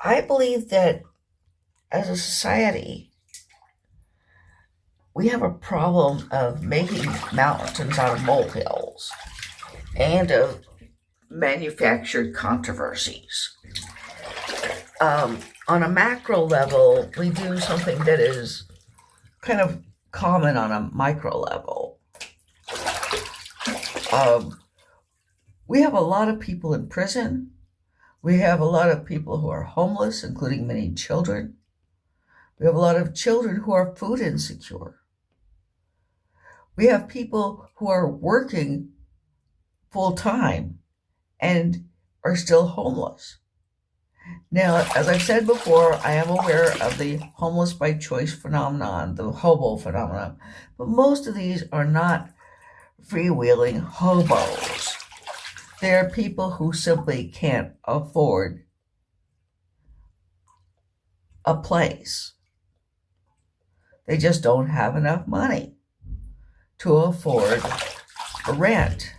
I believe that as a society, we have a problem of making mountains out of molehills and of manufactured controversies. On a macro level, we do something that is kind of common on a micro level. We have a lot of people in prison. We have a lot of people who are homeless, including many children. We have a lot of children who are food insecure. We have people who are working full time and are still homeless. Now, as I've said before, I am aware of the homeless by choice phenomenon, the hobo phenomenon, but most of these are not freewheeling hobos. They're people who simply can't afford a place. They just don't have enough money to afford a rent.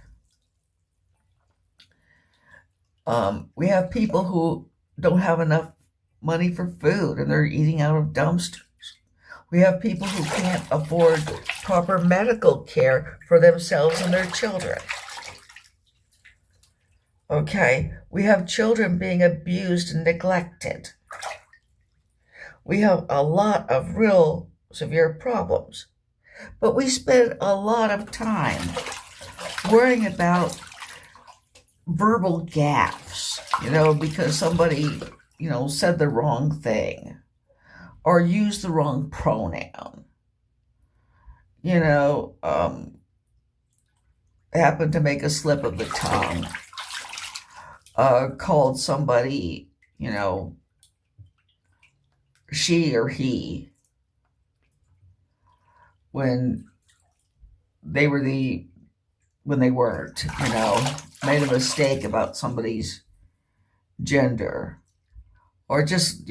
We have people who don't have enough money for food and they're eating out of dumpsters. We have people who can't afford proper medical care for themselves and their children. Okay, we have children being abused and neglected. We have a lot of real severe problems, but we spend a lot of time worrying about verbal gaffes, because somebody, said the wrong thing or used the wrong pronoun, happened to make a slip of the tongue, called somebody, she or he when they weren't, made a mistake about somebody's gender or just,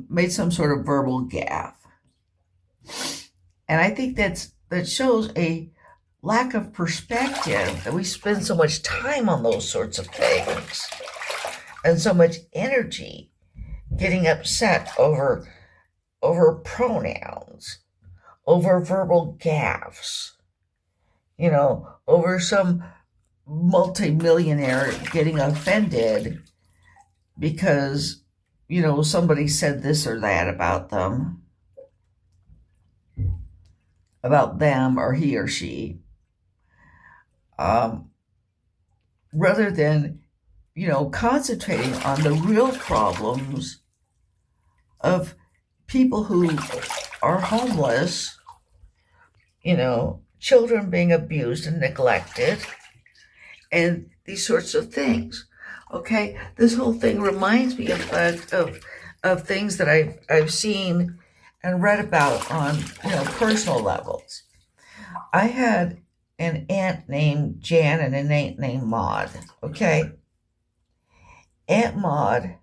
made some sort of verbal gaffe. And I think that shows a lack of perspective that we spend so much time on those sorts of things and so much energy getting upset over pronouns, over verbal gaffes, over some multimillionaire getting offended because, somebody said this or that about them or he or she, rather than, concentrating on the real problems of people who are homeless, children being abused and neglected, and these sorts of things. Okay, this whole thing reminds me of things that I've seen and read about on personal levels. I had an aunt named Jan and an aunt named Maud. Okay, Aunt Maud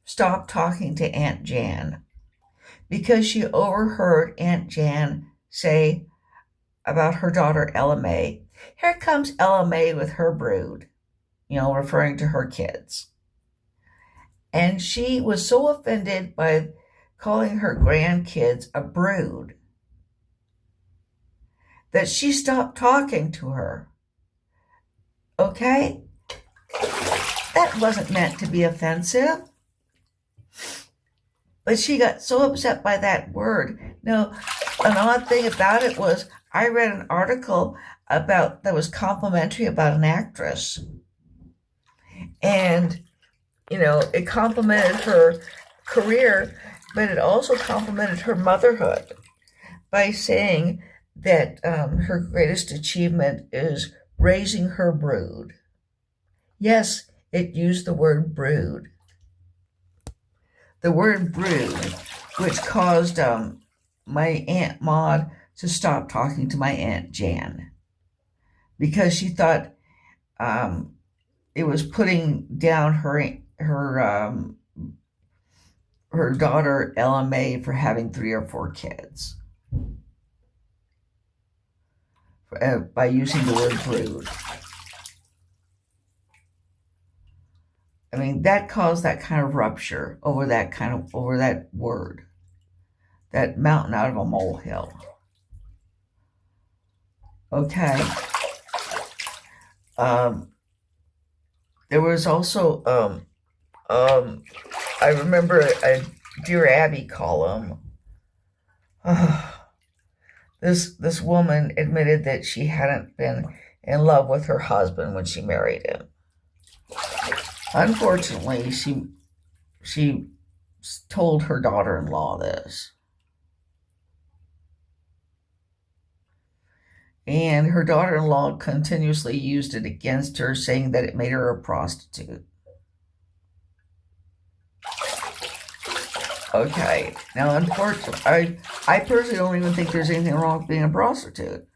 stopped talking to Aunt Jan because she overheard Aunt Jan say about her daughter Ella May, "Here comes Ella May with her brood," referring to her kids. And she was so offended by calling her grandkids a brood that she stopped talking to her. Okay? That wasn't meant to be offensive. But she got so upset by that word. Now, an odd thing about it was I read an article that was complimentary about an actress. And, it complimented her career, but it also complimented her motherhood by saying that her greatest achievement is raising her brood. Yes, it used the word brood. The word brood, which caused my Aunt Maud to stop talking to my Aunt Jan because she thought it was putting down her daughter Ella May for having 3 or 4 kids by using the word brood. I mean, that caused that kind of rupture over that word, that mountain out of a molehill. Okay. There was also I remember a Dear Abby column. This woman admitted that she hadn't been in love with her husband when she married him. Unfortunately, she told her daughter-in-law this. And her daughter-in-law continuously used it against her, saying that it made her a prostitute. Okay, now unfortunately, I personally don't even think there's anything wrong with being a prostitute.